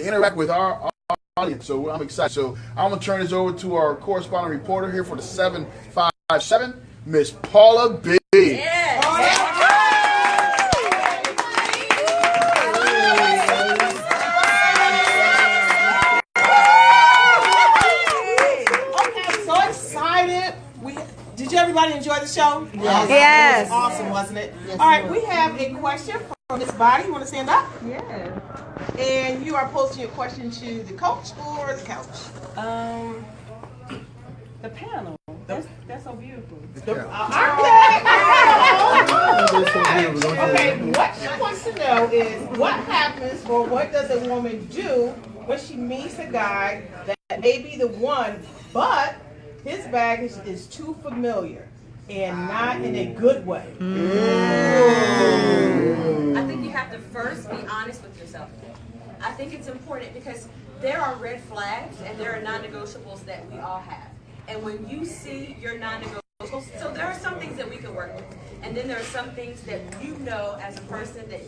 to interact with our audience. So I'm excited. So I'm going to turn this over to our correspondent reporter here for the 757, Miss Paula B. Yes. Okay, so excited. Did everybody enjoy the show? Yes. Yes. It was awesome, wasn't it? Yes, all right, we have a question from Miss Body. You want to stand up? Yeah. And you are posting your question to the coach or the couch? The panel. That's so beautiful. Okay, what she wants to know is what happens or what does a woman do when she meets a guy that may be the one, but his baggage is too familiar and not in a good way? I think you have to first be honest with yourself. I think it's important because there are red flags and there are non-negotiables that we all have. And when you see your non-negotiables, so there are some things that we can work with, and then there are some things that you know as a person that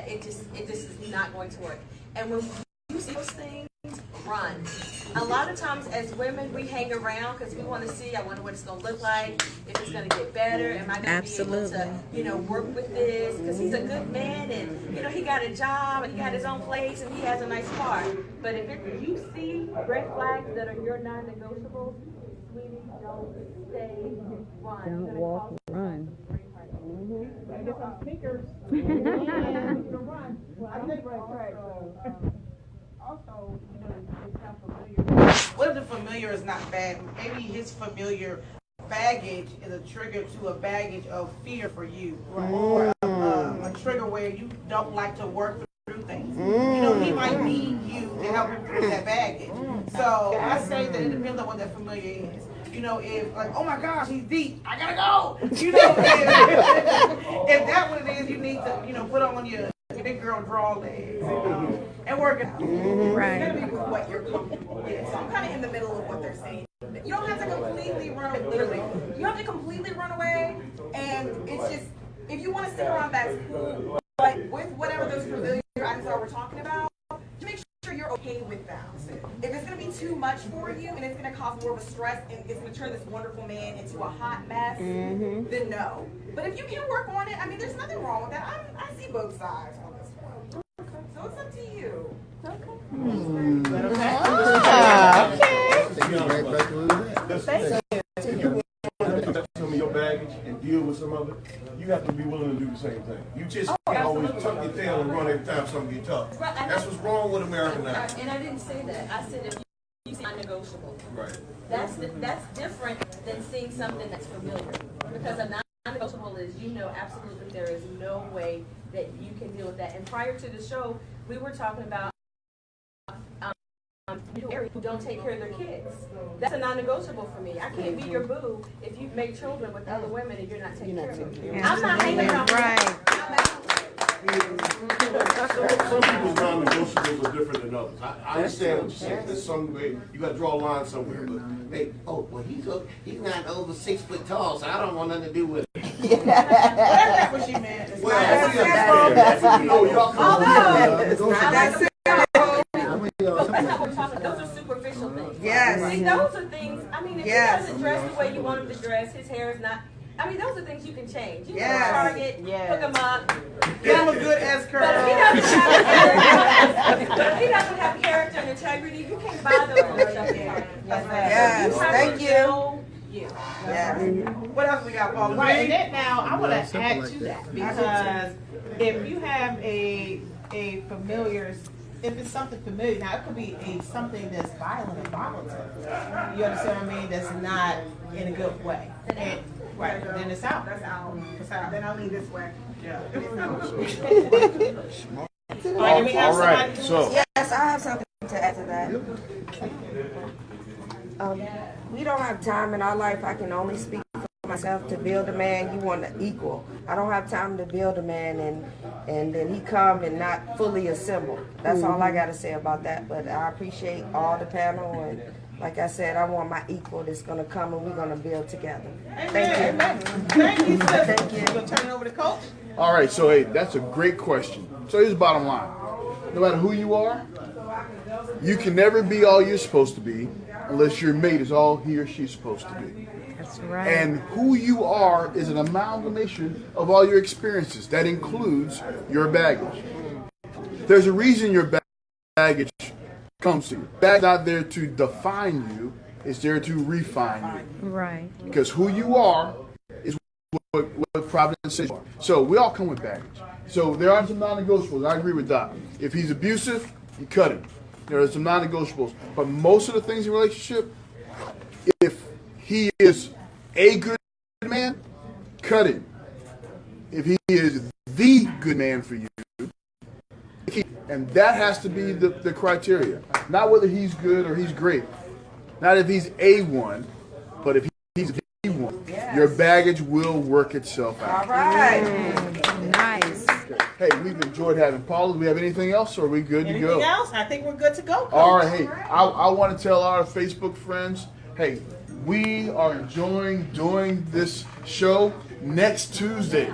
it just is not going to work. And when you see those things, run. A lot of times as women, we hang around because we want to see, I wonder what it's going to look like, if it's going to get better, am I going to be able to, work with this, because he's a good man and, he got a job and he got his own place and he has a nice car. But if you see red flags that are your non-negotiables, sweetie, don't stay, run. Don't walk, run. Get some sneakers. Run. I think also, it's not familiar. What if the familiar is not bad? Maybe his familiar baggage is a trigger to a baggage of fear for you, or a trigger where you don't like to work through things. He might need you to help him through that baggage. So I say that it depends on what that familiar is. If like, oh my gosh, he's deep, I gotta go. If that's what it is, you need to, put on your big girl draw legs and work it out. Right. It's gotta be what you're comfortable with. So I'm kind of in the middle of what they're saying. You don't have to completely run away. Literally, you don't have to completely run away. And it's just, if you want to stick around, that's cool. But with whatever those familiar items are we're talking about, just make sure you're okay with them. If it's going to be too much for you and it's going to cause more of a stress and it's going to turn this wonderful man into a hot mess, then no. But if you can work on it, there's nothing wrong with that. I see both sides on this one. Okay. So it's up to you. Okay. Thank you. Some of your baggage and deal with some of it, you have to be willing to do the same thing. You just can't always tuck your tail and run every time something gets tough. That's what's wrong with America now. And I didn't say that. I said if you see non-negotiable. Right. That's different than seeing something that's familiar. Because a non-negotiable is, absolutely there is no way that you can deal with that. And prior to the show, we were talking about who don't take care of their kids. That's a non-negotiable for me. I can't be your boo if you've made children with other women and you're not taking care of them. I'm not hanging around. Right. Some people's non-negotiables are different than others. I understand what you're saying. There's some way you got to draw a line somewhere. But he's not over 6 foot tall, so I don't want nothing to do with it. That's what she meant. Well, those are superficial things. Yes. See, those are things, if he doesn't dress the way you want him to dress, his hair is not, those are things you can change. You can go to Target, hook him up. Give him a good S curl. But if he doesn't have character and integrity, you can't buy those stuff. Yes, thank you. Yeah. What else we got, Paula? Right, and then now I want to add to that because if you have a familiar, if it's something familiar, now it could be something that's violent and volatile. You understand what I mean? That's not in a good way. Right, then it's out. That's out. It's out. Then I'll leave this way. Yeah. All right. So Yes, I have something to add to that. We don't have time in our life. I can only speak for myself. To build a man, you want to equal. I don't have time to build a man and then he come and not fully assemble. That's all I got to say about that. But I appreciate all the panel, and like I said, I want my equal that's going to come and we're going to build together. Thank you. Thank you, sis. Thank you. We'll turn it over to Coach. all right. So hey, that's a great question. So here's the bottom line: no matter who you are, You can never be all you're supposed to be unless your mate is all he or she's supposed to be. That's right. And who you are is an amalgamation of all your experiences. That includes your baggage. There's a reason your baggage comes to you. Baggage's not there to define you. It's there to refine you. Right. Because who you are is what Providence says you are. So we all come with baggage. So there are some non-negotiables. I agree with Doc. If he's abusive, you cut him. There are some non-negotiables. But most of the things in a relationship, if he is a good man, cut him. If he is the good man for you, and that has to be the criteria. Not whether he's good or he's great. Not if he's A1, but if he's D1. Yes. Your baggage will work itself out. All right. Nice. Hey, we've enjoyed having Paula. Do we have anything else, or are we good to go? Anything else? I think we're good to go, Coach. All right. Hey, I want to tell our Facebook friends, hey, we are enjoying doing this show next Tuesday.